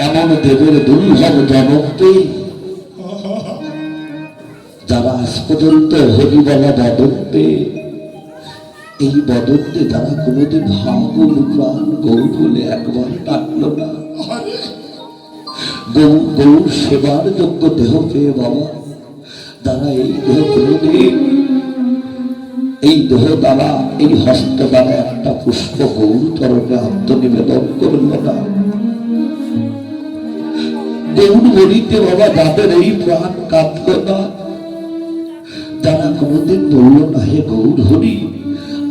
এমন দেবের দুর্লভ জনককে যারা আজ পর্যন্ত হরিবলা বদন্তে, এই বদন্তে যারা কোনোদিন হা গৌর প্রাণ গৌর বলে একবার ডাকলো না, গৌর সেবার যোগ্য দেহ পেয়ে বাবা, যারা এই দেহ কোনোদিন এই দেহ দ্বারা এই হস্ত দ্বারা একটা পুষ্প গৌর চরণে আত্মনিবেদন করল না, গৌর বলিতে বাবা যাদের এই প্রাণ কাঁদল না, যারা কোনোদিন বলল না হে গৌর হরি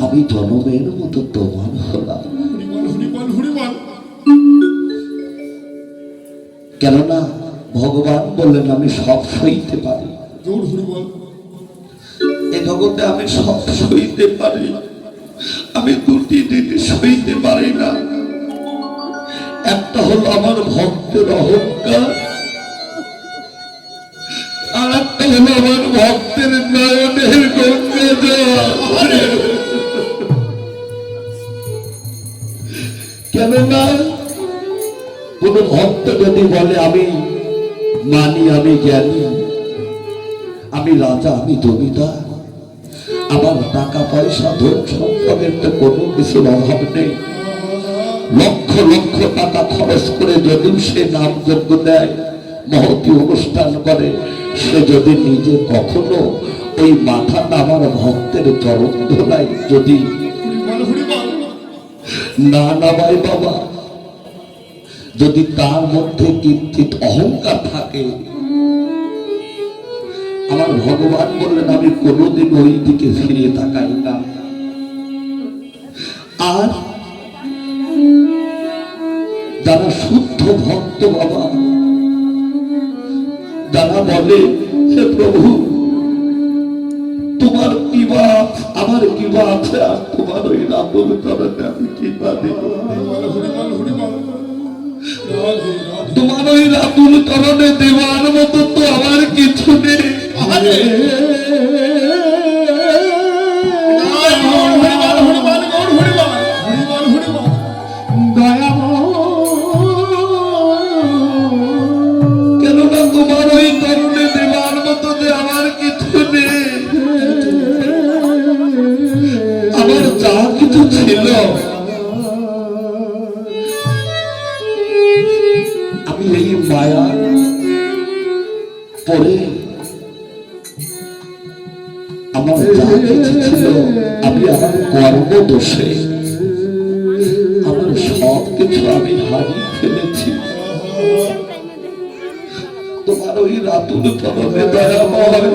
আমি জনমের মতো তোমার হলাম, কেননা ভগবান বললেন আমি সব সইতে পারি, এ জগতে আমি সব সইতে পারি, আমি দুটি জিনিস সইতে পারি না, একটা হলো আমার ভক্তের অহংকার, আর একটা হলো আমার ভক্তের নয়নের গঙ্গা জল। কেননা কোন ভক্ত যদি বলে আমি মানি, আমি জ্ঞানী, আমি রাজা, আমি জমিদার, আমার টাকা পয়সা ধন সম্পদের তো কোনো কিছুর অভাব নেই, লক্ষ লক্ষ টাকা খরচ করে যদি সে নাম যজ্ঞ দেয়, মহতি অনুষ্ঠান করে, সে যদি নিজে কখনো ওই মাথাটা আমার ভক্তের চরণ ধরায় যদি না নামায় বাবা, যদি তার মধ্যে কিঞ্চিত অহংকার থাকে, আমার ভগবান বললেন আমি কোনোদিন ওই দিকে ফিরে তাকাই না। আর যারা শুদ্ধ ভক্ত বাবা, যারা বলে হে প্রভু তোমার কিবা আমার কিবা আছে, আর তোমার ওই রাবণ চরণে আমি কিবা দেব, তোমার ওই রাবণ চরণে দেওয়ার মতো তো আমার কিছু নেই, কেননা তোমার ওই চরণে দেওয়ার মতো যে আমার কিছু নেই, আমার যা কিছু ছিল আমি এই মায়া পরে, আমার যা কিছু ছিল আমি আমার কর্ম দোষে আমার সব কিছু আমি হারিয়ে ফেলেছি, তোমার ওই রাতুল চরণে দয়াময়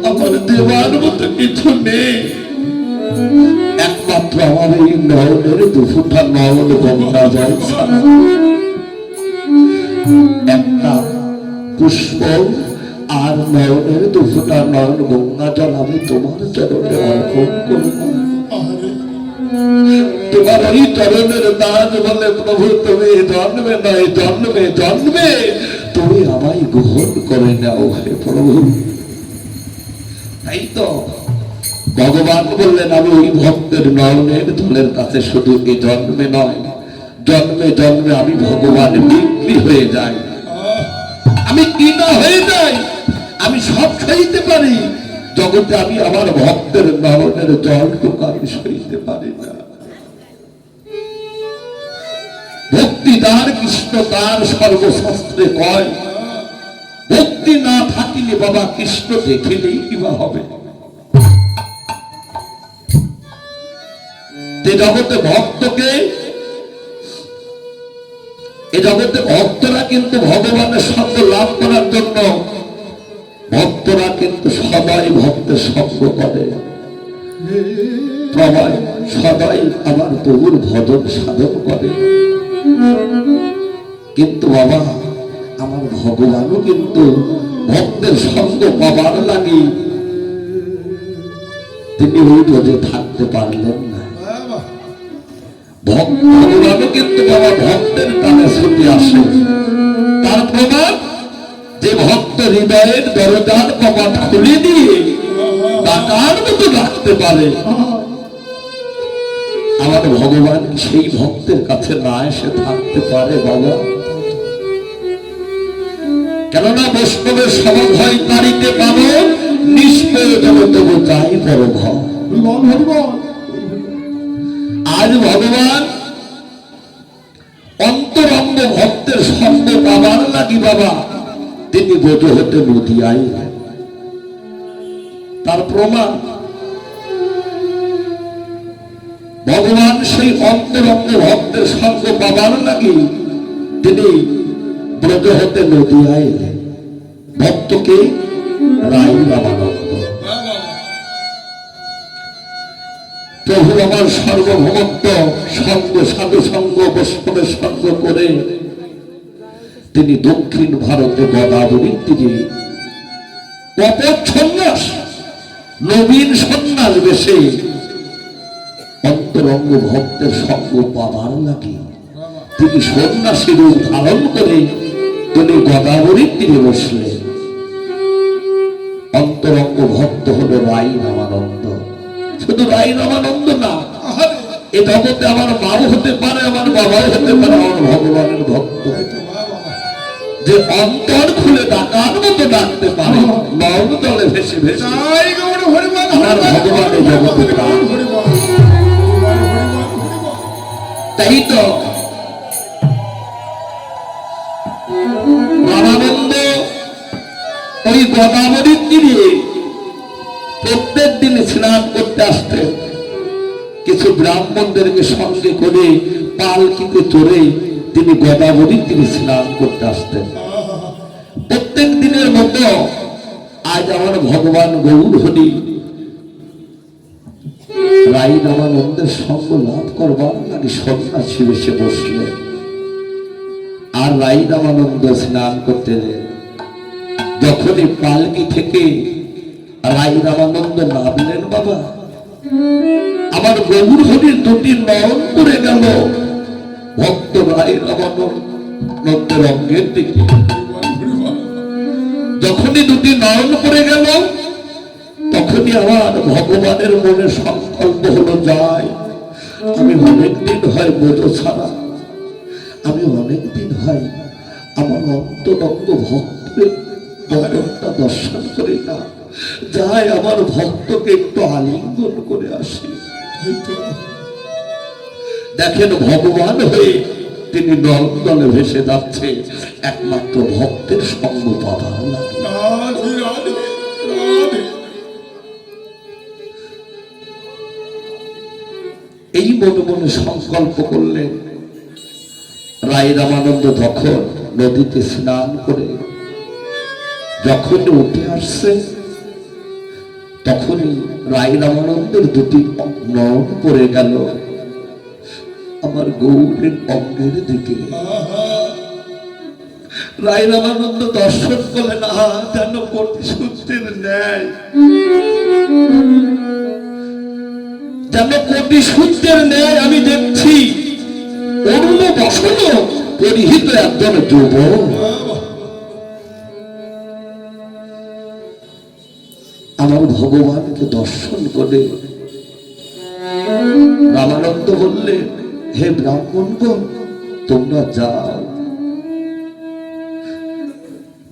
আমার দেওয়ার মতো কিছু নেই, একমাত্র আমার এই নয়নের দুফুটা নয়ন গঙ্গা জল, একটা পুষ্প আর নয়নের দুফুটা নয়ন গঙ্গা জল আমি তোমার চরণে অর্পণ করব, তোমার ওই চরণের দান বলে প্রভু তুমি জন্মে নয় জন্মে জন্মে তুমি আমায় গ্রহণ করে নাও হে প্রভু। তাই তো ভগবান বললেন আমি ওই ভক্তের নয়নের জলের কাছে শুধু এই জন্মে নয় জন্মে জন্মে আমি ভগবান বিক্রি হয়ে যাই, আমি কিনা হয়ে যাই, আমি সব সইতে পারি, জগতে আমি আমার ভক্তের নয়নের জলটুকু আমি সইতে পারি না। ভক্তি তার কৃষ্ণ তার সর্বশাস্ত্রে কয়, ভক্তি না থাকিলে বাবা কৃষ্ণ দেখিলেই কিবা হবে, জগতে ভক্তকে এ জগতে ভক্তরা কিন্তু ভগবানের সঙ্গ লাভ করার জন্য ভক্তরা কিন্তু সবাই ভক্তের সঙ্গ করে, সবাই আমার প্রভুর ভজন সাধন করে, কিন্তু বাবা আমার ভগবানও কিন্তু ভক্তের সঙ্গ পাবার লাগি তিনি ওই রোজে থাকতে পারলেন না, ভগবানও কিন্তু বাবা ভক্তের টানে ছুটে আসে, তার প্রমাণ যে ভক্ত হৃদয়ের দরজার কপাট খুলে দিয়ে ডাকার মতো ডাকতে পারে, আমার ভগবান সেই ভক্তের কাছে না এসে থাকতে পারে বাবা? কেননা বৈষ্ণবের সভা হয় তারিতে পাবো নিষ্প্রয়োজন তবু চাই বড় ঘর। আজ ভগবান অন্তরঙ্গ ভক্তের সঙ্গ পাবার লাগি বাবা তিনি ব্রজ হতে নদী আইলেন। তার প্রমাণ ভগবান সেই অন্তরঙ্গ ভক্তের সঙ্গ পাবার লাগি তিনি ব্রজ হতে নদী আইলেন। ভক্তকে রাই রামানন্দ। প্রভু আমার সর্বভৌমত্ব সঙ্গ সাধু সঙ্গ বৈষ্ণবের সঙ্গ করে তিনি দক্ষিণ ভারতে গোদাবরীর তীরে কপট সন্ন্যাস নবীন সন্ন্যাস বেশে অন্তরঙ্গ ভক্তের সঙ্গ পাবার লাগে তিনি সন্ন্যাসী রূপ ধারণ করে তিনি গোদাবরীর তীরে বসলেন। অন্তরঙ্গ ভক্ত হলো রাই রামানন্দ। শুধু রাই রামানন্দ না, এ জগতে আমার মাও হতে পারে, আমার বাবাও হতে পারে, আমার ভগবানের ভক্ত যে অন্তর খুলে ডাকার মতো ডাকতে পারে নয়ন জলে ভেসে ভেসে আমার ভগবানের জগতে প্রাণ। তাই তো রামানন্দ ওই গোদাবরীর তীরে প্রত্যেক দিন স্নান করতে আসতেন। কিছু ব্রাহ্মণদেরকে সঙ্গে করে পালকিতে চড়ে তিনি গোদাবরীর তীরে স্নান করতে আসতেন। প্রত্যেক দিনের মতো আজ আমার ভগবান গৌর হরি রাই রামানন্দের সঙ্গ লাভ করবার নাকি সন্ন্যাসী বেশে বসলেন। আর রাই রামানন্দ স্নান করতে যখনই পালকি থেকে রাই রামানন্দ নামলেন বাবা আমার গৌর হরির দুটি নয়ন পড়ে গেল ভক্ত রাই রামানন্দের অঙ্গের দিকে। যখনই দুটি নয়ন পড়ে গেল তখনই আমার ভগবানের মনে সংকল্প হলো যায় আমি অনেকদিন হয় বোঝ ছাড়া, আমি অনেকদিন হয় আমার অন্তরঙ্গ ভক্তের বদনটা দর্শন করি না, যাই আমার ভক্তকে একটু আলিঙ্গন করে আসি। দেখেন ভগবান হয়ে তিনি নন্দনে ভেসে যাচ্ছে একমাত্র ভক্তের সঙ্গ পাবার লাগে। এই মনে মনে সংকল্প করলেন। রাই রামানন্দ তখন নদীতে স্নান করে যখন উঠে আসছে তখনই রাই রামানন্দের দুটি নয়ন পড়ে গেল আমার গৌরের অঙ্গের দিকে। রাই রামানন্দ দর্শন করলেন যেন কোটি সূত্রের ন্যায়, যেন কোটি সূত্রের ন্যায় আমি দেখছি অরুণ বসন পরিহিত একজন যুবক। আমার ভগবানকে দর্শন করে রামানন্দ বললেন হে ব্রাহ্মণগণ তোমরা যাও।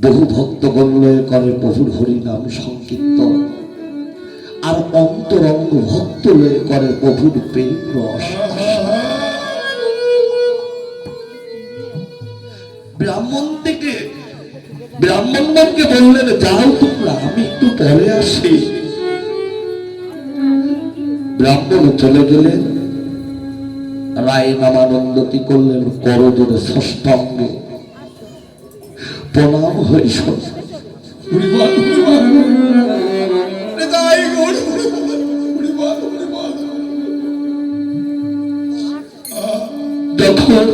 বহু ভক্তগণ লয়ে করে প্রভুর হরিনাম সংকীর্তন, আর অন্তরঙ্গ ভক্ত লয়ে করে প্রভুর প্রেম রস। ব্রাহ্মণগণকে বললেন যাও তোমরা, আমি একটু পরে আসি। ব্রাহ্মণ চলে গেলেন। রায় রামানন্দ কি করলেন করজোড়ে ষষ্ঠাঙ্গে প্রণাম হয়ে যখন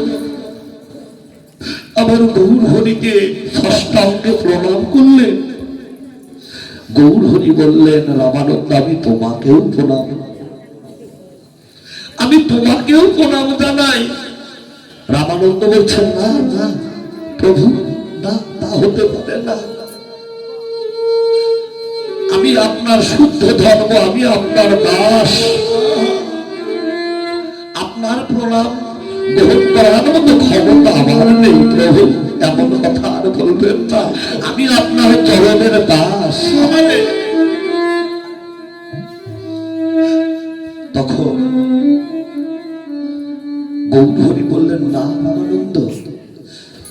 আবার গৌর হরিকে ষষ্ঠাঙ্গে প্রণাম করলেন, গৌর হরি বললেন রামানন্দ আমি তোমাকেও প্রণাম, আমি তোমাকেও প্রণাম জানাই। রামানন্দ বলছেন না না প্রভু, না তা হতে পারে না, আমি আপনার শুদ্ধ ধর্ম, আমি আপনার দাস, প্রণাম গ্রহণ করার মতো ক্ষমতা আমার নেই প্রভু, এমন কথা আর বলবেন না। আমি আপনার চরণের দাস। তখন গৌরহরি বললেন, না রামানন্দ,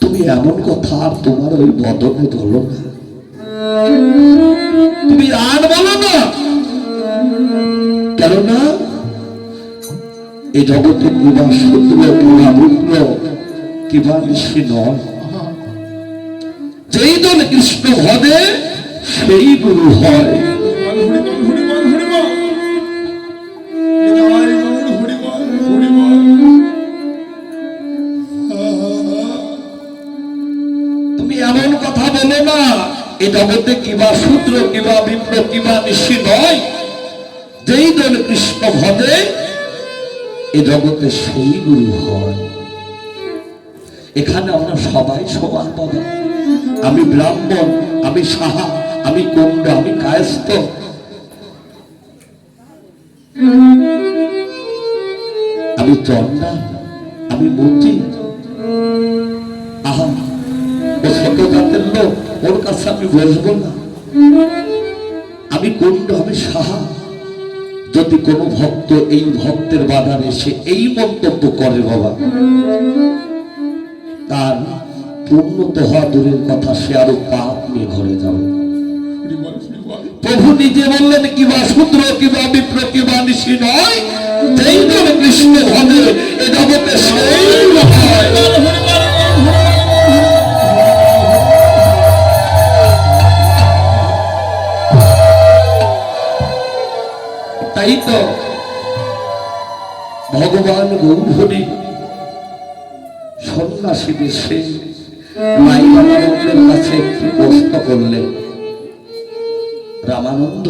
তুমি এমন কথা আর তোমার ওই বদনে বলো না, তুমি আর বলো না। কেননা এই জগতে কিবা শূদ্র কিবা রুদ্র কিবা ঋষি নয়, যেই দল কৃষ্ণ হবে সেই গুরু হয়। তুমি এমন কথা বলো না, এই জগতে কিবা শূদ্র কিবা বিপ্র কিবা ঋষি নয়, যেই দল কৃষ্ণ হবে এ জগতে সেই গুরু হয়। এখানে আমরা সবাই সমান পাবো। আমি ব্রাহ্মণ, আমি সাহা, আমি কুণ্ড, আমি কায়স্থ, আমি চন্ডা, আমি মতি। আহা, ও ছোট জাতের লোক, ওর কাছে আমি বসবো না। আমি কুণ্ড, আমি সাহা। যদি কোনো ভক্ত এই ভক্তের বাধার এসে এই মন্তব্য করে বাবা, তার পূর্ণত হওয়া দূরের কথা, সে আরো পাপ নিয়ে ঘরে যাবে। প্রভু নিজে বললেন, কিবা শূদ্র কিবা বিপ্র কিবা ঋষি নয়, যেই দল কৃষ্ণ হবে এ জগতে সেই হয়। তাই তো ভগবান গৌরহরি সন্ন্যাসী বেশে মাই রামানন্দের কাছে একটি প্রশ্ন করলেন, রামানন্দ,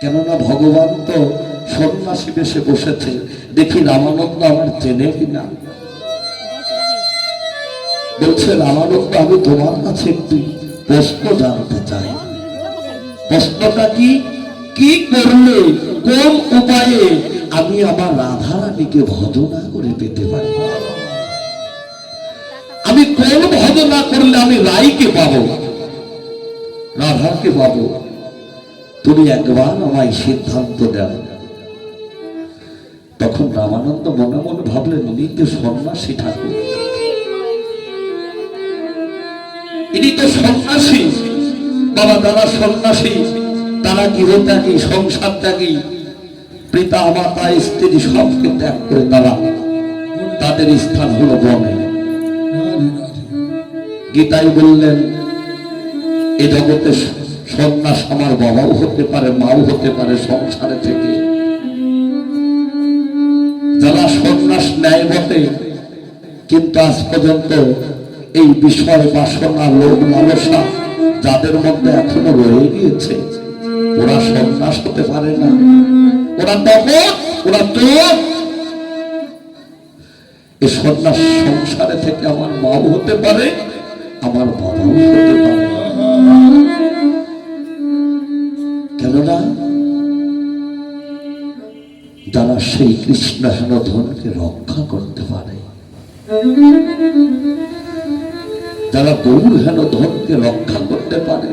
কেননা ভগবান তো সন্ন্যাসী বেশে বসেছে, দেখি রামানন্দ আমার চেনে কিনা। বলছে, রামানন্দ, আমি তোমার কাছে একটি প্রশ্ন জানতে চাই। প্রশ্নটা কি? কি করলে, কোন উপায়ে আমি আমার রাধা রানীকে ভজনা করে পেতে পারি? আমি কোন ভজনা করলে আমি রাইকে পাবো, রাধাকে পাবো? তুমি একবার আমায় সিদ্ধান্ত দাও। তখন রামানন্দ মনে মনে ভাবলেন, ইনি তো সন্ন্যাসী ঠাকুর, ইনি তো সন্ন্যাসী বাবা। তারা সন্ন্যাসী, তারা গৃহত্যাগী, সংসার ত্যাগী, পিতা মাতা স্ত্রী সবকে ত্যাগ করে তারা, তাদের স্থান হলো বনে। গীতায় বললেন, এ জগতে সন্ন্যাস আমার বাবাও হতে পারে, মাও হতে পারে সংসারে থেকে। যারা সন্ন্যাস নেয় বটে, কিন্তু আজ পর্যন্ত এই বিষয় বাসনা, লোভ লালসা যাদের মধ্যে এখনো রয়ে গিয়েছে, ওরা সন্ন্যাস হতে পারে না। ওরা তখন, ওরা তো এই সন্ন্যাস সংসারে থেকে আমার মাও হতে পারে, আমার বাবাও হতে পারে। কেননা যারা সেই কৃষ্ণ হেন ধনকে রক্ষা করতে পারে, যারা গৌর হেন ধনকে রক্ষা করতে পারে,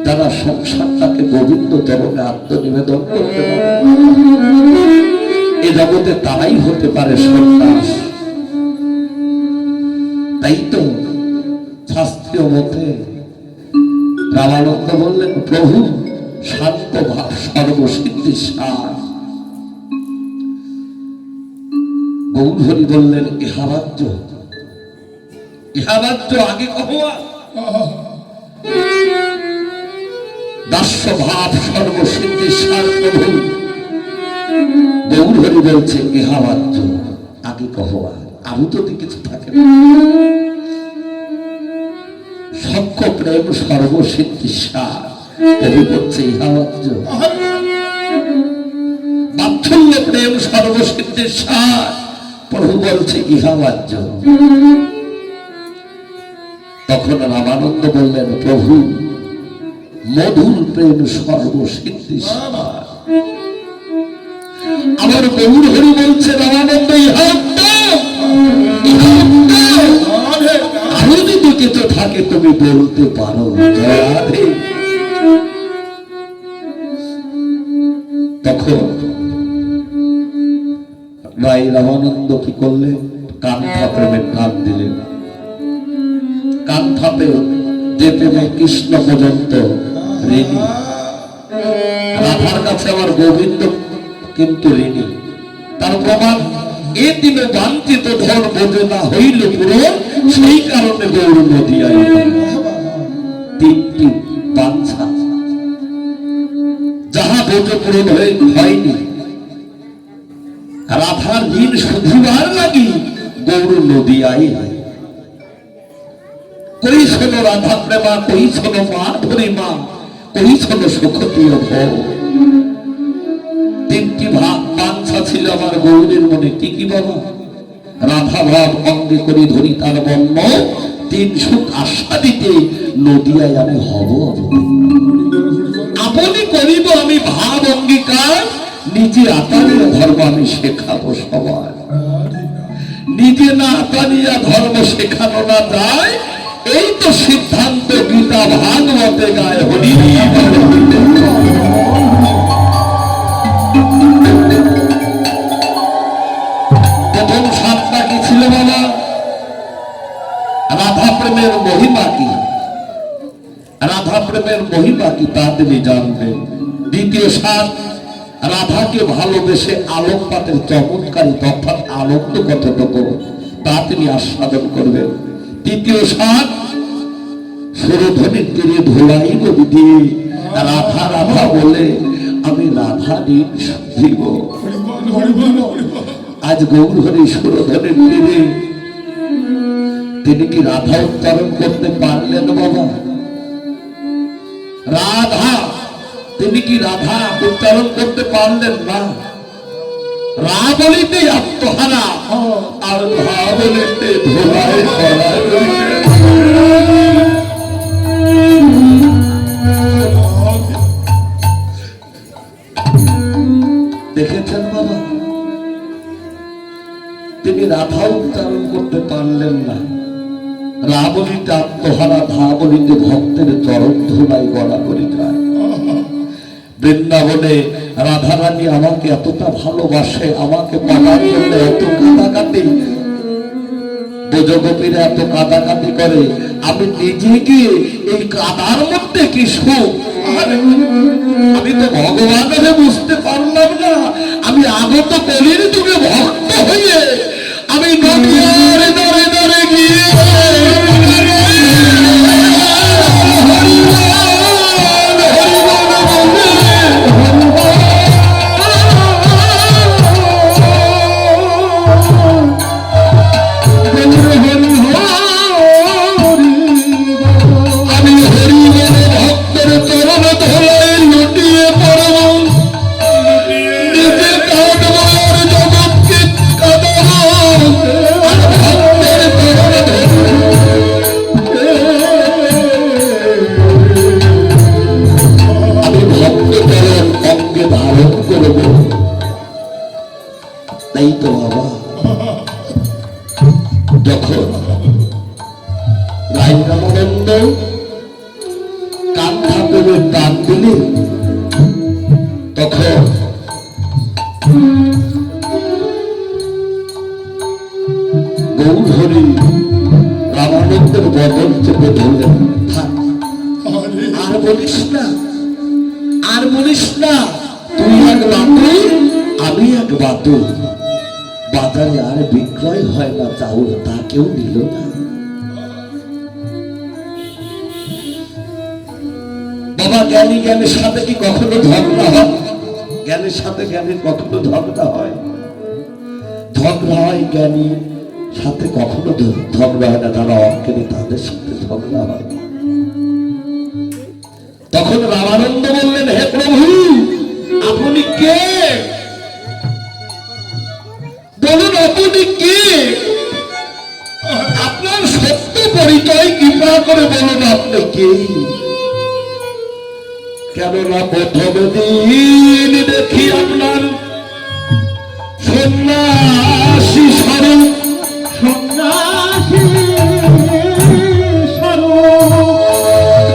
যারা সংসারটাকে গোবিন্দ চরণে আত্মনিবেদন করতে পারে, এ জগতে তারাই হতে পারে সন্ন্যাস। তাই তো শাস্ত্রীয় মতে রামানন্দ বললেন, প্রভু শান্ত ভাব সর্বসিদ্ধি সার। গৌরহরি বললেন, ইহারাজ্য, ইহারাজ্য আগে কহা। দাস্য ভাব সর্বসিদ্ধি সার প্রভু। গৌরহরি বলছে, ইহারাজ্য আগে কহা, আমি তো কিছু থাকে না। সক্ষ প্রেম সর্বসিদ্ধি সার প্রভু বলছে, ইহারাজ্য। বাৎসল্য প্রেম সর্বসিদ্ধি সার প্রভু বলছে, ইহারাজ্য। তখন রামানন্দ বললেন, প্রভু মধুর প্রেম সর্বসিদ্ধি সার। আমার গৌর হরি বলছে রামানন্দ ইহা উত্তম, ইহা উত্তম। আরো যদি কিছু থাকে তুমি বলতে পারো। জয় রাধে। তখন ভাই রামানন্দ কি করলেন? কান্থা প্রেমের নাম দিলেন। কান্থাতে যে প্রেমে কৃষ্ণ পর্যন্ত ঋণী, রাধার কাছে আমার গোবিন্দ কিন্তু ঋণী। তার প্রমাণ এ দিনে বাঞ্ছিত ধন বোঝে না হইল পূরণ, সেই কারণে গৌর নদিয়ায় তিনটি বাঞ্ছা যাহা বোঝে পূরণ হয়নি, রাধার ঋণ শুধিবার লাগি গৌর নদিয়ায়। কই শোনো রাধা প্রেমা, কই শোনো মাধুরী মা, কই শোনো সুখতীয় ভব। তিনটি বাঞ্ছা ছিল আমার গৌরের মনে। কি কি বাবা? রাধা ভাব অঙ্গে করে ধরি তার বর্ণ, তিন সুখ আস্বাদিতে নদিয়ায় আমি হব। আপনি করিব আমি ভাব অঙ্গীকার, নিজে আতানিয়া ধর্ম আমি শেখাবো সবাই। নিজে না আতানিয়া ধর্ম শেখানো না যায়, এই তো সিদ্ধান্ত গীতা ভাগবতে গায়। হরি প্রথম সাতটা কি ছিল বাবা? রাধা প্রেমের মহিমা কি, রাধা প্রেমের মহিমা কি তা তিনি জানবেন। দ্বিতীয় সাত, রাধাকে ভালোবেসে আলোকপাতের চমৎকারী অর্থাৎ আনন্দ কতটুকু তা তিনি আস্বাদন করবেন। তৃতীয় সাত, সুরধ্বনির তীরে ধোলাই নদী দিয়ে রাধা রাধা বলে আমি রাধা ঋণ শুধিব। আজ গৌর হরি সুরধ্বনির তীরে তিনি কি রাধা উচ্চারণ করতে পারলেন বাবা? রাধা তিনি কি রাধা উচ্চারণ করতে পারলেন না? রা বলিতে আত্মহারা আর ধা বলিতে ধোলাই দেখেছেন বাবা? তিনি রাধা উচ্চারণ করতে পারলেন না। রা বলিতে আত্মহারা, ধা বলিতে ভক্তের চরণ ধুলাই গড়া করে যায়। বৃন্দাবনে রাধারানী আমাকে এতটা ভালোবাসে, আমাকে পাওয়ার জন্য এত কাঁদাকাটি, ব্রজগোপীরা এত কাঁদাকাটি করে, আমি নিজে গিয়ে এই কাদার মধ্যে কি সুখ! আমি তো ভগবানের বুঝতে পারলাম না। আমি আগত কলির যুগে ভক্ত হয়ে আমি নদিয়ার দরে দরে গিয়ে রামানন্দের বদল চেপে ধরলেন। আর বলিস না, আর বলিস না, তুই এক বাতুল আমি এক বাতুল। বাজারে আর বিক্রয় হয় না চাউল, তা কেউ দিল না। বাবা জ্ঞানী জ্ঞানের সাথে কি কখনো ঝগড়া হয়? জ্ঞানের সাথে জ্ঞানের কখনো ঝগড়া হয়? ঝগড়া হয় জ্ঞানী সাথে কখনো ঝগড়া হয় না, যারা অজ্ঞানী তাদের সাথে ঝগড়া হয়। তখন রামানন্দ বললেন, হে প্রভু আপনি কে? বলুন আপনি কে? আপনার সত্য পরিচয় কৃপা করে বলুন আপনি কে? কেননা প্রথম দিন দেখি আপনার সন্ন্যাসী স্বরূপ সন্ন্যাসী স্বরূপ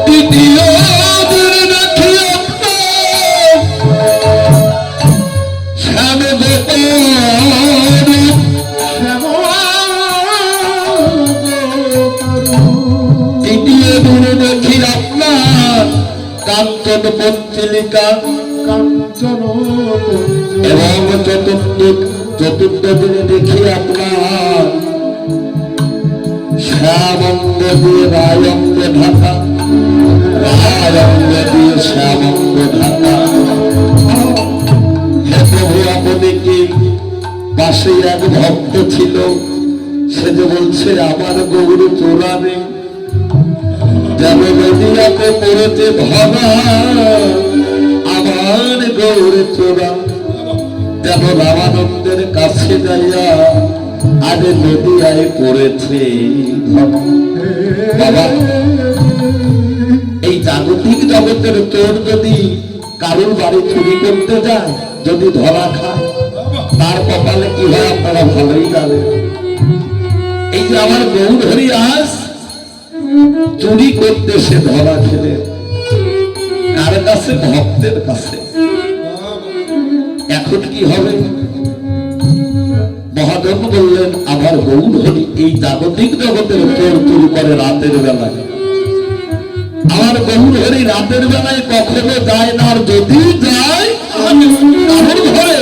দ্বিতীয় দিন দেখি শ্যাম দ্বিতীয় দিনে দেখি আপনার কাঞ্চন পঞ্চলিকা কাঞ্চন এবং চতুর্থ দিনে দেখি আপনার শ্যামঙ্গ দিয়ে রায়ঙ্গ ঢাকা রায়ঙ্গ দিয়ে শ্যামঙ্গ ঢাকা। হে প্রভু, আপনি কি পাশে এক ভক্ত ছিল, সে যে বলছে আমার গৌর চোরা নেই, যেন নদীয়াতে পড়েছে ধরা আমার গৌর চোরা, যেন রামানন্দের কাছে যাইয়া আজ নদীয়ায় পড়েছে ধরা। বাবা, এই জাগতিক জগতের চোর যদি কারোর বাড়ি চুরি করতে যায়, যদি ধরা খায়, তার কপালে কি হয় আপনারা ভালোই জানেন। এই যে আমার গৌর হরি আজ চুরি করতে সে ধরা খেলে কার কাছে? ভক্তের কাছে। এখন কি হবে? মহাদেব বললেন আমার গৌর হরি এই জাগতিক জগতের চোর চুরি করে রাতের বেলায়। আমার গৌর হরি রাতের বেলায় কখনো যায় না, আর যদি যায় কারোর ঘরে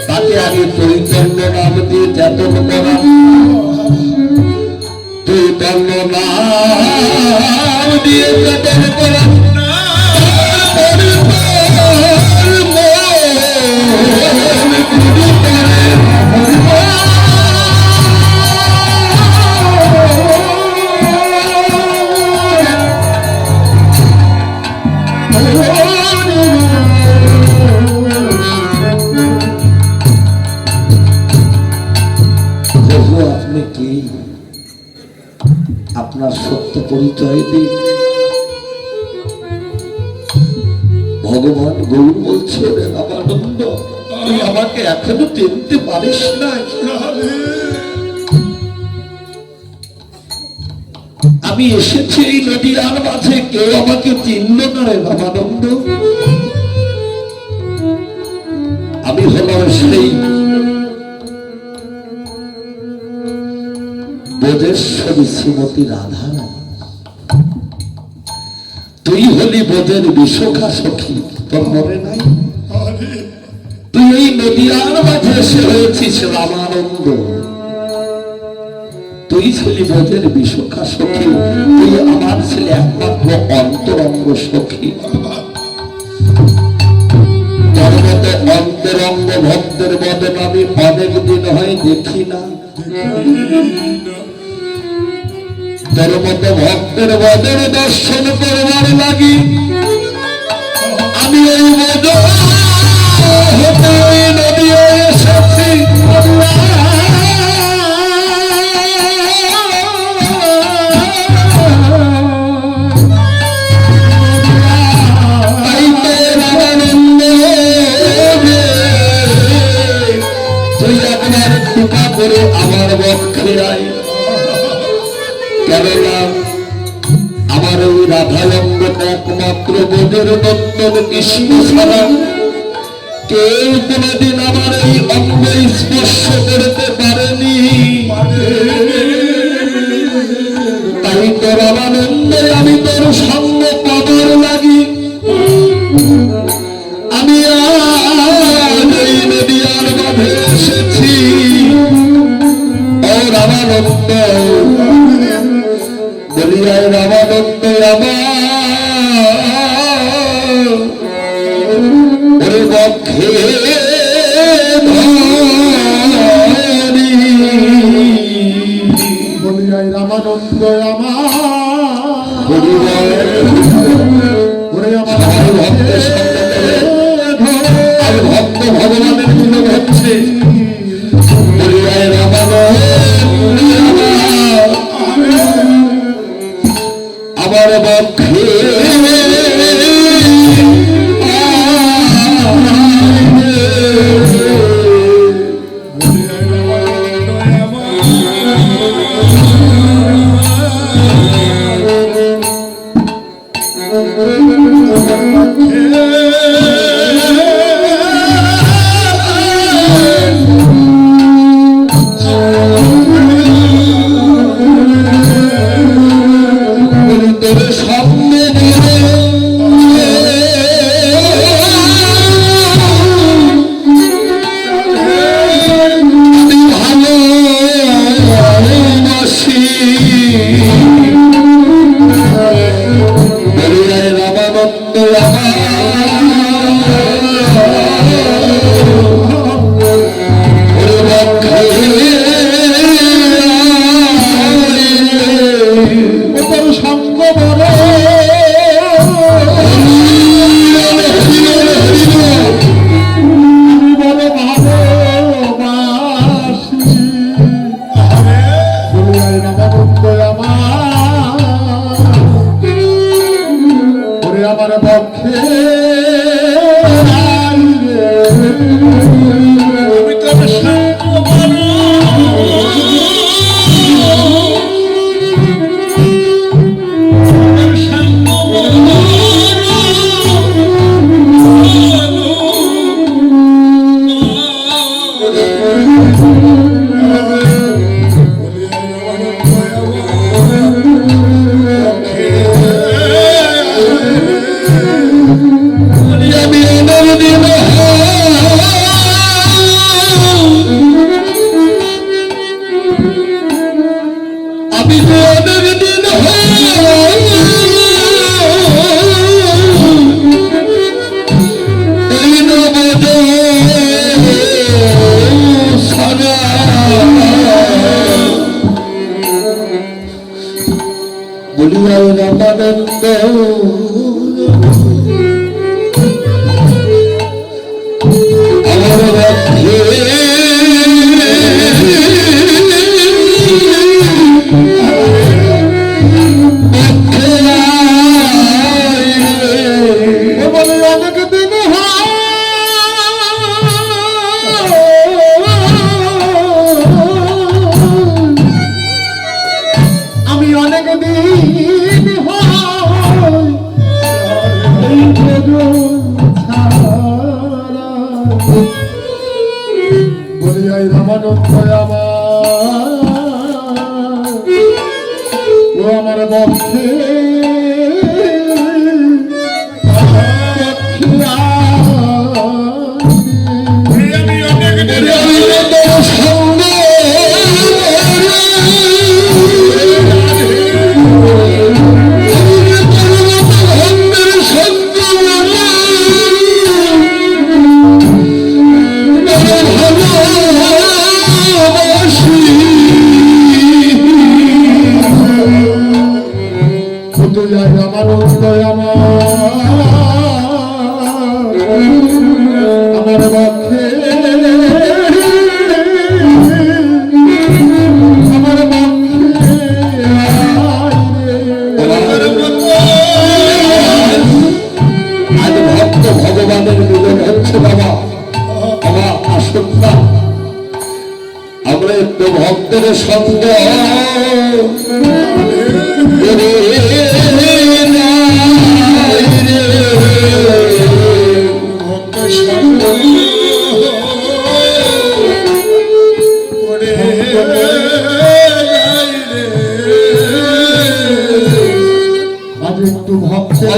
তাকে আগে চৈতন্য নাম দিয়ে চেতন করা, চৈতন্য নাম দিয়ে চেতন করা, আপনি কি আপনার সত্য পরিচয় দিন। ভগবান গৌর বলছে রামানন্দ, তুই আমাকে এখনো চিনতে পারিস না। আমি এসেছি এই নদীর মাঝে, কেউ আমাকে চিনল না রে রামানন্দ। আমি হলাম সেই বোধেশ্বরী শ্রীমতী রাধা, তুই হলি বোধের বিশোখা সখী, তোর মনে নাই? তুই এই নদীয়ার মাঝে এসে হয়েছিস রামানন্দ, তুই ছিলি বোধের বিশোখা সখী, তুই আমার ছেলে একমাত্র অন্তরঙ্গ সখী। তোর মতো অন্তরঙ্গ ভক্তের বদন আমি অনেক দিন হয় দেখি না। তোর মতো ভক্তের বদন দর্শন করবার লাগি আমি এই নদী এসেছি। তুই আপনার কৃপা করে আমার বক্ষে আয়, কেননা আমার ওই রাধারঙ্গটা একমাত্র বোধের নন্দন কৃষ্ণ ছাড়া কেউ কোনদিন আমার এই অঙ্গ স্পর্শ করতে পারেনি। তাই তোর আনন্দে আমি তোর সঙ্গ পাবার লাগি আমি আজ এই নদীয়ার মাঝে এসেছি। ও রামানন্দ বলিয়ায় রামানন্দ আমার বক্ষে বলিয়ায় রামানন্দ আমার ভক্ত ভগবানের গুণ হচ্ছে বলিয়ায় রামানন্দ আমার বক্ষে বাসি বলিয়ায় রামানন্দ সঙ্গ বড় বড় ভালোবাসি রামানন্দ আমার পক্ষে আমি তোর সঙ্গ বলিয়ায় রামানন্দ আমার পক্ষে আমি অনেক দিন বলিয়াই রামানন্দ ও আমার পক্ষে রামানন্দ আমার পক্ষে আমার আজ ভক্ত ভগবানের মিলন হচ্ছে বাবা আমার আসুন না আমরা একটু ভক্তের সঙ্গ আজ একটু ভক্তের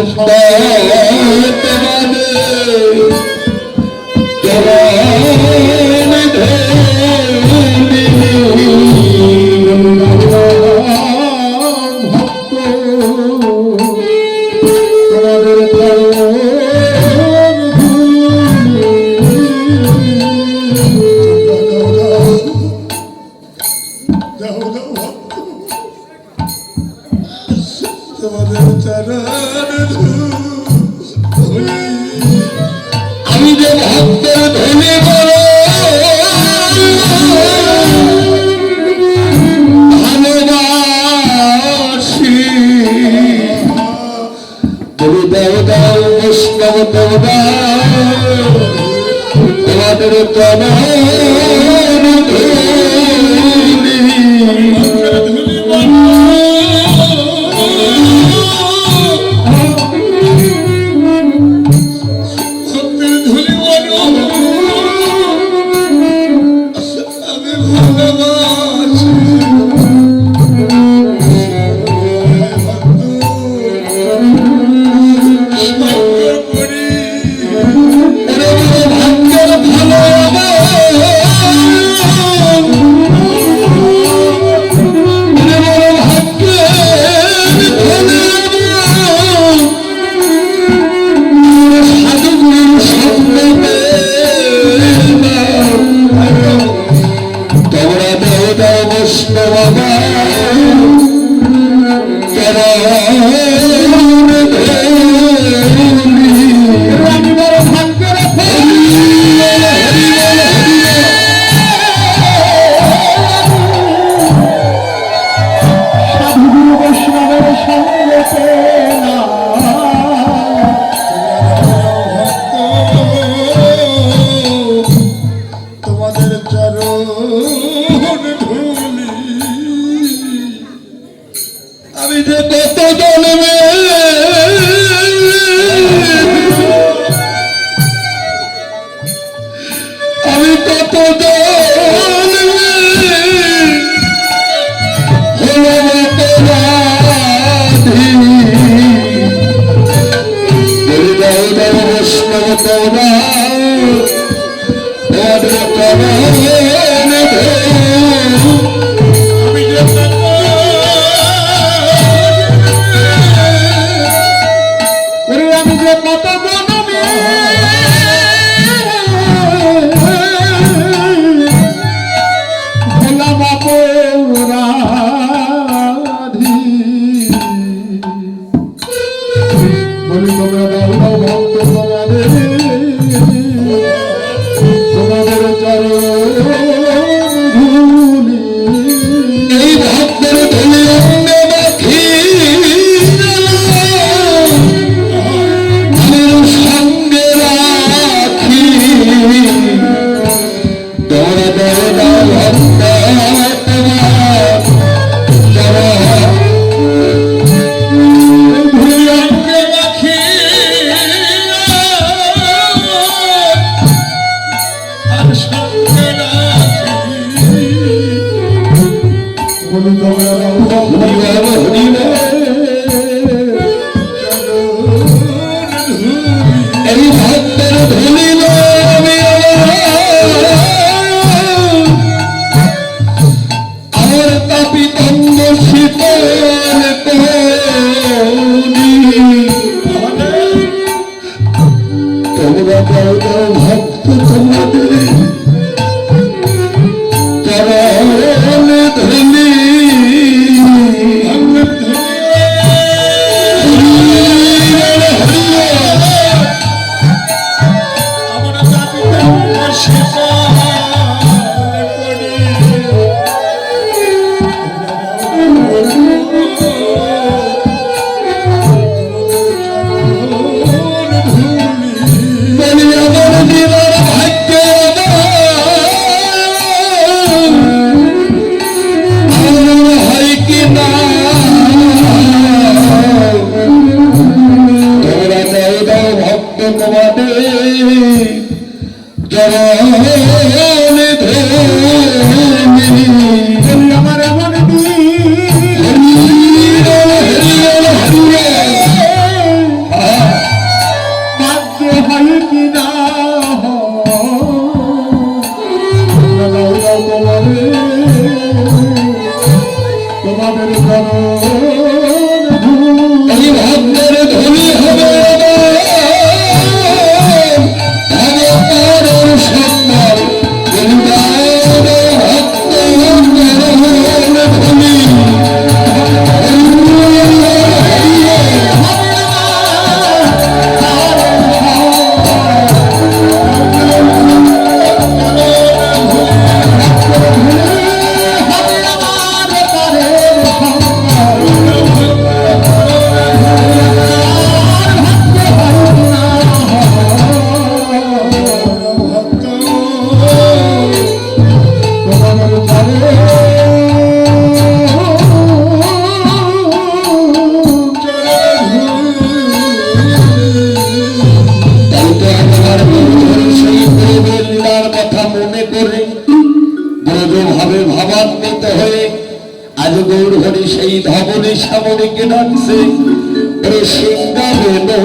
আমি যে ভক্তের ধনী বড় ভালোবাসি তুমি দেও দাও বৈষ্ণব দেও দাও তোমাদের ভাগ্যের ভালো আমি বড় ভাগ্যের সাধুগুরু বৈষ্ণবের সঙ্গে না তোমাদের চরণ ধুলি আমি যে কত জন্মে আমি কত জন্মে হলাম অপরাধী হৃদয় বৈষ্ণব তোরা আমি যে আমি যে কত জন্মে হলাম অপরাধী বলি তোমরা দাও দাও ভক্ত তোমাদের চরণ ধুলি এই ভক্তের ধুলি অঙ্গে মাখি সঙ্গে রাখি তোরা দাও দাও ভক্ত ধুলি অঙ্গে রাখি আর সঙ্গে রাখি বলি তোমরা দাও দাও এই ভক্তের ধুলি আমি আমার তাপি তঙ্গ শীতল তোমরা দাও দাও ভক্ত তোমাদের চরণ ধুলি আমরা জাতিতে শিকারে পড়ি বলি আমার জীবন ভাগ্য আমার হয় কি না তোমরা দাও দাও ভক্ত তোমাদের চরণ ধুলি আমার এমন ভাগ্য হয় কি না তোমাদের এই ভক্তের ধনী হবে সুন্দর ভাবান্বিত হয়ে আজ গৌর হরি সেই ধবনী সামরিকে ডাকছে ওরে সিংহা বেলো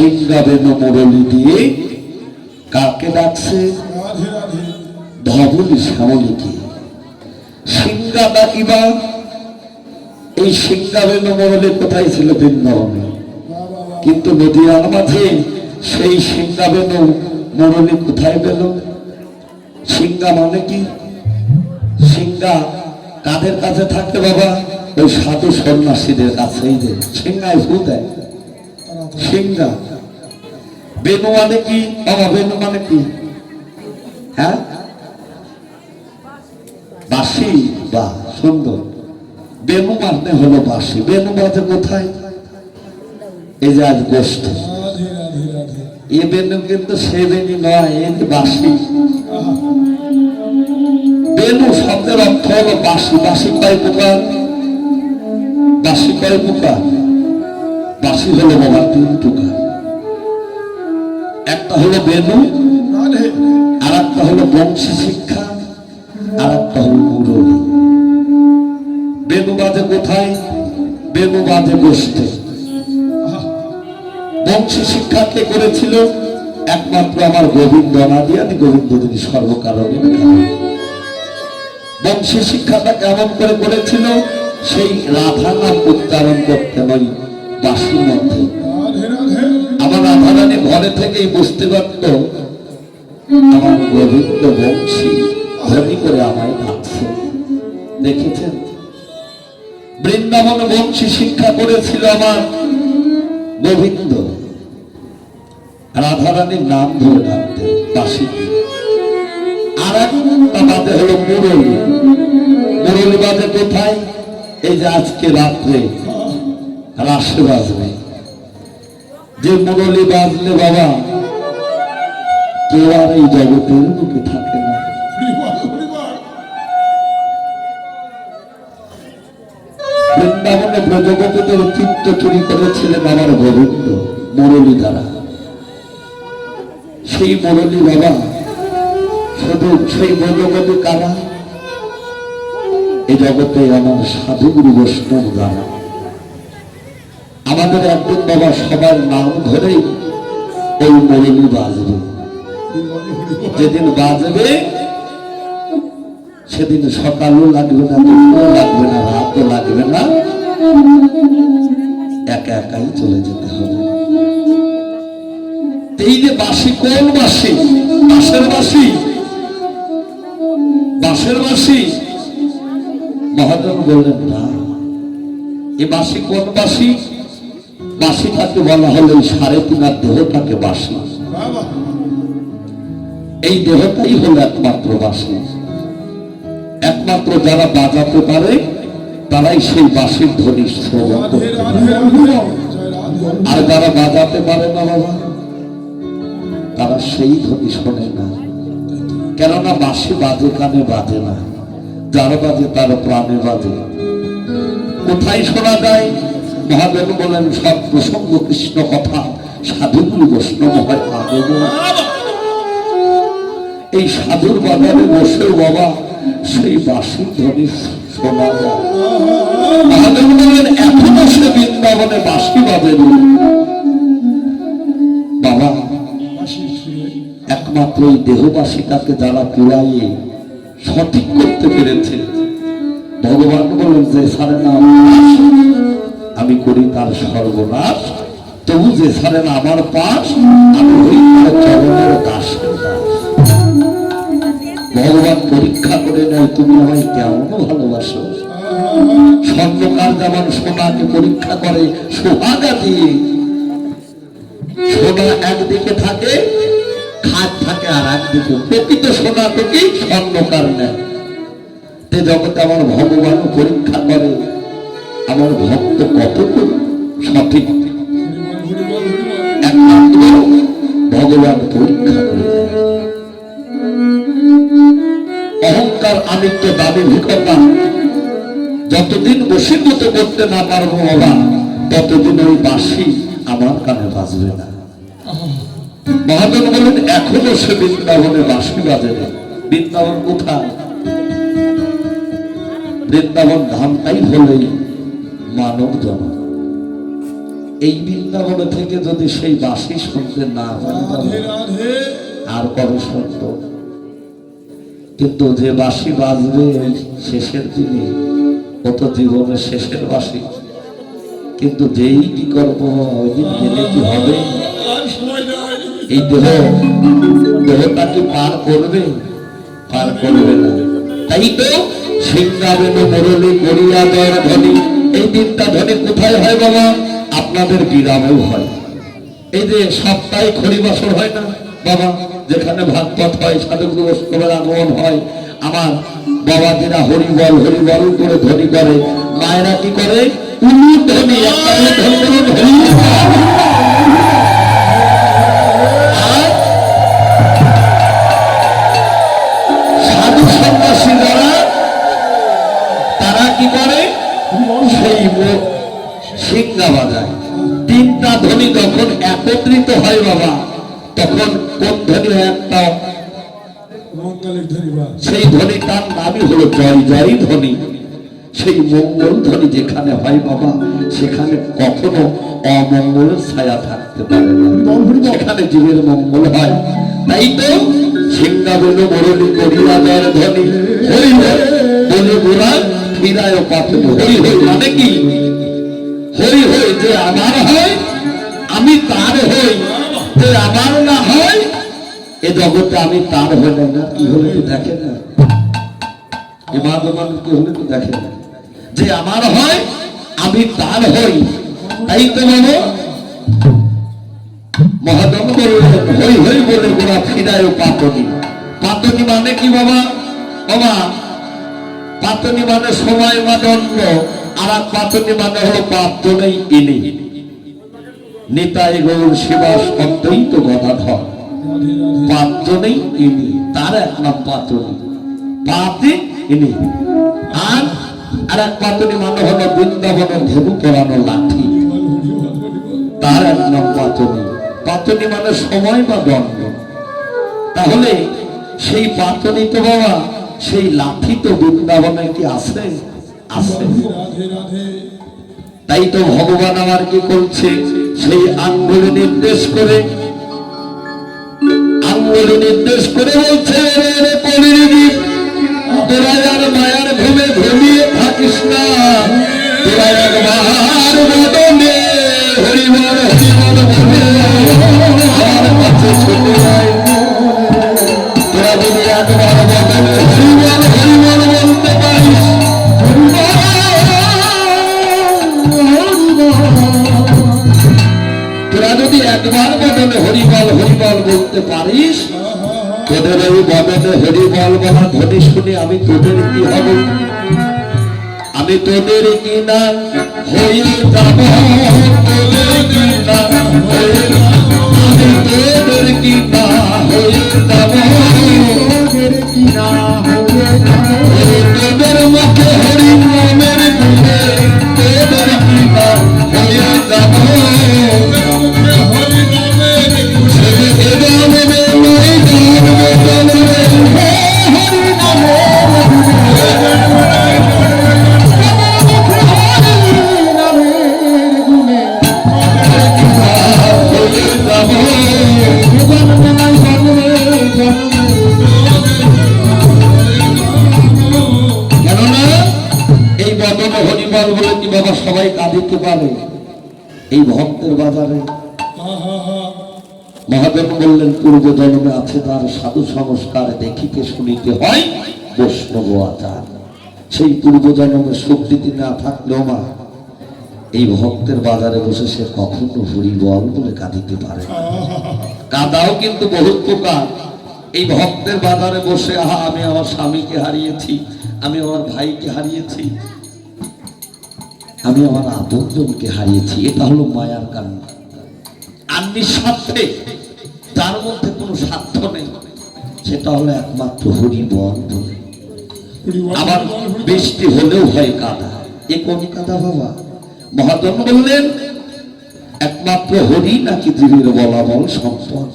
সিংহাবেন মুরলি দিয়ে কাকে ডাকছে? রাধে রাধে ধবলি শ্যামলীকে। সিংহা ডাকিবা, এই সিংহাবেন মুরলি কোথায় ছিল? বৃন্দাবনে। কিন্তু নদীয়ার মাঝে সেই সিংহাবেন মুরলি কোথায় পেল? সিংহা মানে কি? সিংহা কাদের কাছে থাকে বাবা? ওই সাধু সন্ন্যাসীদের কাছেই দেয়। সিংহায় ফু দেয় সিংহা। বেনু মানে কি বাবা? বেনু মানে কি? হ্যাঁ, বাঁশি। বা সুন্দর। বেনু মানে হলো বাঁশি। বেনু বাজে কোথায়? এই যে আজ গোষ্ঠ, রাধে রাধে রাধে এ বেনু কিন্তু সে বেনি নয়, এই যে বাঁশি। বেনু শব্দের অর্থ হলো বাঁশি। বাঁশি কয় প্রকার? বাঁশি কয় প্রকার? বাঁশি হলো বাবা তিন প্রকার। একটা হলো বেনু, রাধে আর একটা হলো বংশী শিক্ষা, আর একটা হলো মুরলী। বেনু বাজে কোথায়? বেনু বাজে গোষ্ঠে। বংশী শিক্ষা কে করেছিল? একমাত্র আমার গোবিন্দ নাদিয়ানি গোবিন্দ যিনি সর্বকারণের কারণ। বংশী শিক্ষাটা কেমন করে করেছিল? সেই রাধা নাম উচ্চারণ করতে ওই বাঁশির মধ্যে। রাধে রাধে আমার রাধারানী ঘরে থেকেই বুঝতে পারত আমার গোবিন্দ বংশী ধ্বনি করে আমায় ডাকছে। দেখেছেন? বৃন্দাবনে বংশী শিক্ষা করেছিল আমার গোবিন্দ। রাধারানীর নাম ধরে ডাকতেন বাঁশিতে। আর একটা বাজে হলো মুরলী। মুরলী বাজে কোথায়? এই যে আজকে রাত্রে রাসে বাজবে। যে মুরলী বাজলে বাবা কেউ আর এই জগতের বুকে থাকে না। হরিবল হরিবল বৃন্দাবনে ব্রজগোপীদের চিত্ত চুরি করেছিলেন আমার গোবিন্দ মুরলী দ্বারা। সেই মুরলী বাবা শুধু সেই ব্রজগোপী কারা? এই জগতে আমার সাধুগুরু বৈষ্ণব দ্বারা। আমাদের একদিন বাবা সবার নাম ধরেই ওই মুরলী বাজবে। যেদিন বাজবে সেদিন সকালও লাগবে না, দুপুরও লাগবে না, রাতও লাগবে না, একা একাই চলে যেতে হবে। এই যে বাঁশি, কোন বাঁশি? বাঁশের বাঁশি। বাঁশের বাঁশি। মহাজন বললেন না, এ বাঁশি কোন বাঁশি? বাঁশিটাকে বলা হলো এই 3.5 দেহটাকে বাঁশি। বাবা এই দেহটাই হলো একমাত্র বাঁশি। একমাত্র যারা বাজাতে পারে তারাই সেই বাঁশির ধ্বনি শ্রবণ রাধে করতে রাধে পারে। রাধে জয় রাধে আর যারা বাজাতে পারে না বাবা, তারা সেই ধ্বনি শোনে না। কেননা বাঁশি বাজে কানে বাজে না, যার বাজে তার প্রাণে বাজে। কোথায় শোনা যায়? মহাদেব বলেন সব প্রসঙ্গ কৃষ্ণ কথা, সাধুগুরু বৈষ্ণব হয় আগমন। এই সাধুর বাজারে বসেও বাবা সেই বাঁশির ধ্বনি শোনা যায়। মহাদেব বলেন এখনো সে বৃন্দাবনে বাঁশি বাজে বাবা। একমাত্র এই দেহবাসীটাকে যারা পুরাইয়ে সঠিক করতে পেরেছে, ভগবান বলেন যে সারে না আমি করি তার সর্বনাশ, তবু যে সারে না আমার পাশ আমি হই তার চরণের দাস। ভগবান পরীক্ষা করে নেয় তুমি আমায় কেমন ভালোবাসো। স্বর্ণকার যেমন সোনাকে পরীক্ষা করে সোহাগা দিয়ে। সোনা একদিকে থাকে, খাদ থাকে আর একদিকে। প্রকৃত সোনা থেকে স্বর্ণকার নেয়। তে জগতে আমার ভগবান পরীক্ষা করে আমার ভক্ত কতটুকু সঠিক। একমাত্র ভগবান পরীক্ষা করে দেয়। অহংকার আমিত্ব দাবি ভিকতা যতদিন বশীভূত করতে না পারবো বাবা, ততদিন ওই বাঁশি আমার কানে বাজবে না। মহাজন বলেন এখনো সে বৃন্দাবনে বাঁশি বাজে না। বৃন্দাবন কোথায়? বৃন্দাবন ধামটাই হলেই মানব জনক। এই বৃন্দাবনে থেকে যদি সেই বাঁশি শুনতে না পারি রাধে রাধে আর কবে শুনতো? কিন্তু যে বাঁশি বাজবে শেষের দিনে, ও তো জীবনের শেষের বাঁশি। কিন্তু যেই কি করবো, ওই দিন গেলে কি হবে? আর সময় দেয় এই দেহটা কি পার করবে? পার করবে না। তাই তো সিংহাবেন মুরলী করিয়া দর ধ্বনি, এই তিনটা ধ্বনি কোথায় হয় বাবা? আপনাদের গ্রামেও হয়। এই যে সপ্তাহে খড়িবাসর হয় না বাবা, যেখানে ভাগবত হয়, সাধক বৈষ্ণবের আগমন হয়, আমার বাবাজিরা হরিবল হরিবল করে ধ্বনি করে, মায়েরা কি করে? উলু ধ্বনি, একটা ধ্বনি ধ্বনি। আর সাধু সন্ন্যাসী যারা, তারা কি করে? সেই সিংহা বাজায়। তিনটা ধ্বনি যখন একত্রিত হয় বাবা, তখন কোন ধ্বনি হয়? একটা মঙ্গলের ধরিবা সেই ধ্বনি, তার নামই হলো জয় জয় ধ্বনি। সেই মঙ্গল ধ্বনি যেখানে হয় বাবা, সেখানে কখনো অমঙ্গলের ছায়া থাকতে পারে না, সেখানে জীবের মঙ্গল হয়। তাই তো সিংহাবেন মুরলী করিয়া দর ধ্বনি, হই হই বলে গোরা ফিরায় পাথর। হই হই মানে কি? হই হই যে আমার হয়, আমি তার হই। যে আমার না হয়, এ জগতে আমি তার হলে না। কি হলে তো দেখেন না, ইমাম কি হলে তো দেখেন না। যে আমার হয়, আমি তার হই। তাই তো বাবা মহাজন বললেন, হই হই বলে গোড়া ফিরায় পাতনি। পাতনি মানে কি বাবা? বাবা পাতনি মানে সময় বা দণ্ড, আর এক পাতনি মানে হলো পাত্র নেই ইনি। নিতাই গৌর শিবাস অদ্বৈত গদাধর, রাধে রাধে পাত্র নেই ইনি, তার এক নাম পাতনি। পাতে ইনি। আর এক পাতনি মানে হলো বৃন্দাবনের ধেনু পড়ানো লাঠি, তার এক নাম পাতনি। পাতনি মানে সময় বা দণ্ড। তাহলে সেই পাতনি তো বাবা, সেই লাঠি তো বৃন্দাবনে কি আছে? আছে। রাধে রাধে তাই তো ভগবান আমার কি করছে? সেই আঙ্গুলে নির্দেশ করে, আঙ্গুলে নির্দেশ করে বলছে, রে পরিণী তোরা আর মায়ার ঘুমে ঘুমিয়ে থাকিস না, তোরা একবার বদনে হরিবল হরিবল বলে আমার কাছে ছুটে আয়। তোরা যদি একবার বদনে হরিবল হরিবল বলতে পারিস, তোরা যদি একবার বদনে হরিবল হরিবল বলতে পারিস, তোদের ওই বদনে হরিবল বলা ধ্বনি শুনে আমি তোদের কি হব? আমি তোদের কি না হয়ে যাব? তোদের কি না হয়ে যাব? আমি তোদের কি না হয়ে যাব? তোদের কি না হয়ে যাব? তোদের মুখে হরি নামের গুণে তোদের কি না হয়ে যাব? হরি নামের কেননা এই বদন হরিবল বলে কি বাবা সবাই কাঁদিতে পারে? এই ভক্তের বাজারে মহাদেব বললেন, পূর্ব জন্মে আছে তার সাধু সংস্কার দেখিতে শুনিতে হয় বৈষ্ণব আচার। সেই পূর্ব জন্মে স্বীকৃতি না থাকলেও মা, এই ভক্তের বাজারে বসে সে কখনো হরিবল বলে কাঁদিতে পারে না। কাদাও কিন্তু বহুত প্রকার। এই ভক্তের বাজারে বসে, আহা আমি আমার স্বামীকে হারিয়েছি, আমি আমার ভাইকে হারিয়েছি, আমি আমার আপনজনকে হারিয়েছি, এটা হলো মায়ার কান্না। আর নিঃস্বার্থে, যার মধ্যে কোনো স্বার্থ নেই, সেটা হলো একমাত্র হরিবল বলে। আবার বৃষ্টি হলেও হয় কাদা। এ কোন কাদা বাবা? মহাজন বললেন, একমাত্র হরি নাকি জীবের বলাবল সম্পদ।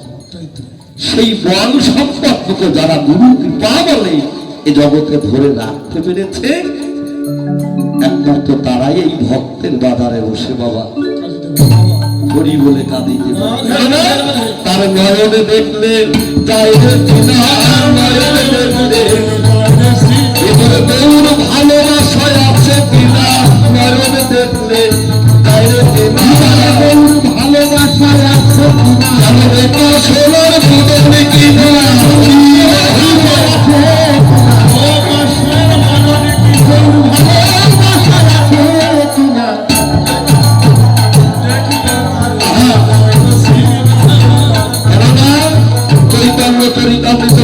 সেই বল সম্পদকে যারা গুরু কৃপা বলে এ জগতে ধরে রাখতে পেরেছে, একমাত্র তারাই এই ভক্তের বাজারে বসে বাবা হরি বলে কাঁদিতে তার নয়নে দেখলে তাই নয়নে দেখলে এবারে গৌর ভালোবাসায় আছে কিনা নয়নে দেখলে তাই ভালোবাসায় আছে কিনা সোনার বুদন কিনা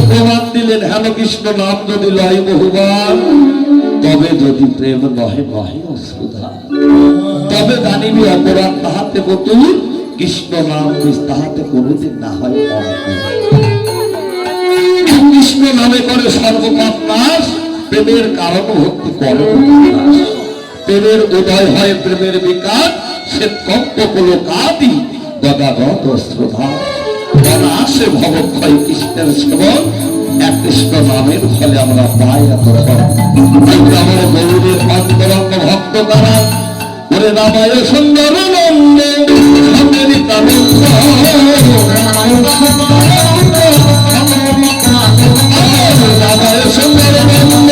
প্রমাণ দিলেন হেন কৃষ্ণ নাম যদি লয় বহুবার তবে যদি প্রেম নহে নহে অশ্রুধা তবে জানিবি অপরাধ তাহাতে বতুল কৃষ্ণ নাম তাহাতে কোনদিন না হয় কৃষ্ণ নামে করে সর্বপাপ নাশ প্রেমের কারণ ভক্তি করে প্রেমের উদয় হয় প্রেমের বিকাশ সে কম্প কোন কাদি গদাগত অশ্রুধা আসে ভবক্ষয় কৃষ্ণের সেবন এক কৃষ্ণ নামের ফলে আমরা পাই এত আমার গৌরের অন্তরঙ্গ ভক্ত দ্বারা ওরে রামায় সুন্দর নন্দ রামায় সুন্দর নন্দ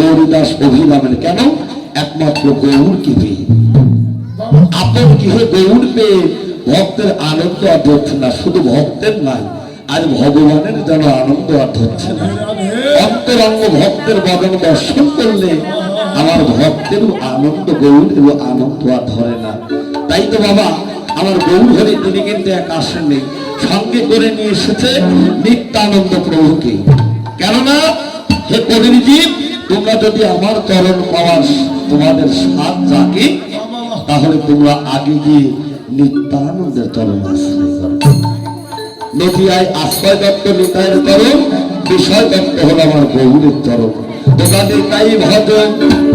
গৌরীদাস অভিরামের কেন একমাত্র গৌর কি পেয়ে আপন কি হয়ে গৌর পেয়ে ভক্তের আনন্দ আর ধরছে না শুধু ভক্তের নাই আজ ভগবানের যেন আনন্দ আর ধরছে না অন্তরঙ্গ ভক্তের বদন দর্শন করলে আমার ভক্তের আনন্দ গৌরের আনন্দ আর ধরে না তাই তো বাবা আমার গৌর হরি তিনি কিন্তু এক আসেননি সঙ্গে করে নিয়ে এসেছে নিত্যানন্দ প্রভুকে কেননা হে কবির জীব তোমরা যদি আমার চরণ পাওয়ার তোমাদের সাথ জাগে তাহলে তোমরা আগে গিয়ে নিত্যানন্দের চরণ আশ্রয় করো নদিয়ায় আশ্রয় দত্ত নিতাইয়ের চরণ বিষয় দত্ত হল আমার গৌরের চরণ তোমরা নিতাই ভজন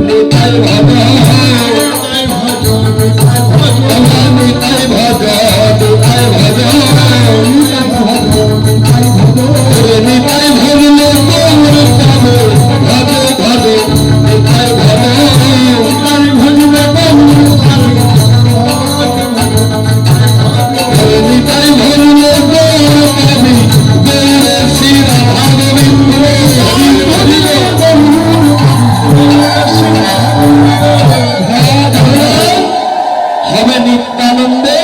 নিতাই ভজন নিতাই ভজন নিতাই ভজন হবে নিত্যানন্দে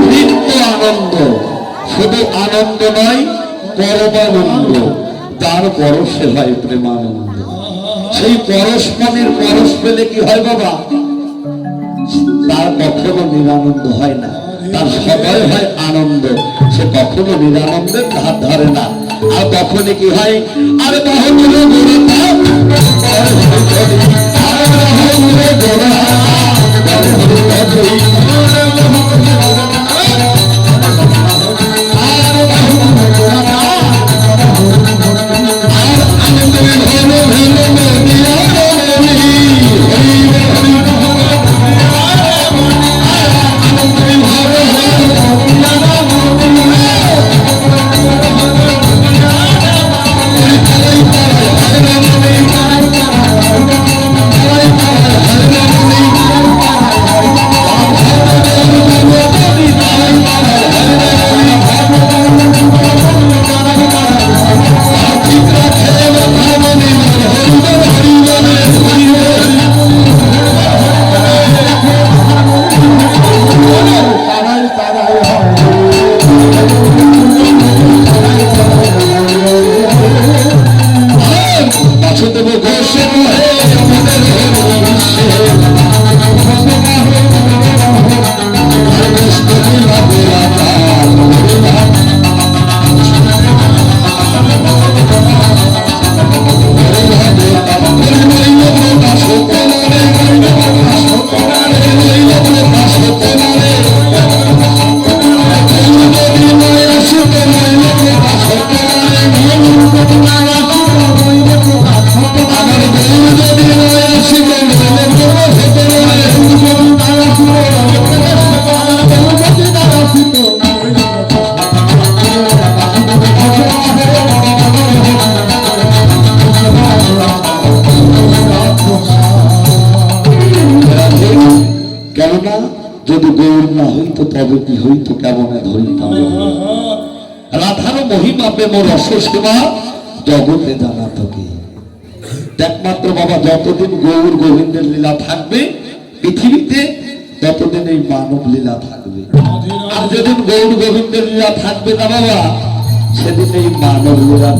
নিত্য আনন্দ শুধু আনন্দ নয় পরমানন্দ তার পরশে হয় প্রেমানন্দ সেই পরশমানের পরশ পেলে কি হয় বাবা তার কখনো নিরানন্দ হয় না তার সবাই হয় আনন্দ সে কখনো নিরানন্দের ধার ধরে না আর তখনই কি হয় আর বাহুরে না, যদি গৌর না হইতো তবে কি হইতো, কেমনে ধরিতাম। রাধার মহিমা প্রেম রস সেবা জগতে জানা তোকে। একমাত্র বাবা যতদিন গৌর গোবিন্দের লীলা থাকবে পৃথিবীতে, ততদিন এই মানব লীলা থাকবে। আর যেদিন গৌর গোবিন্দের লীলা থাকবে না বাবা, সেদিন এই মানব লীলা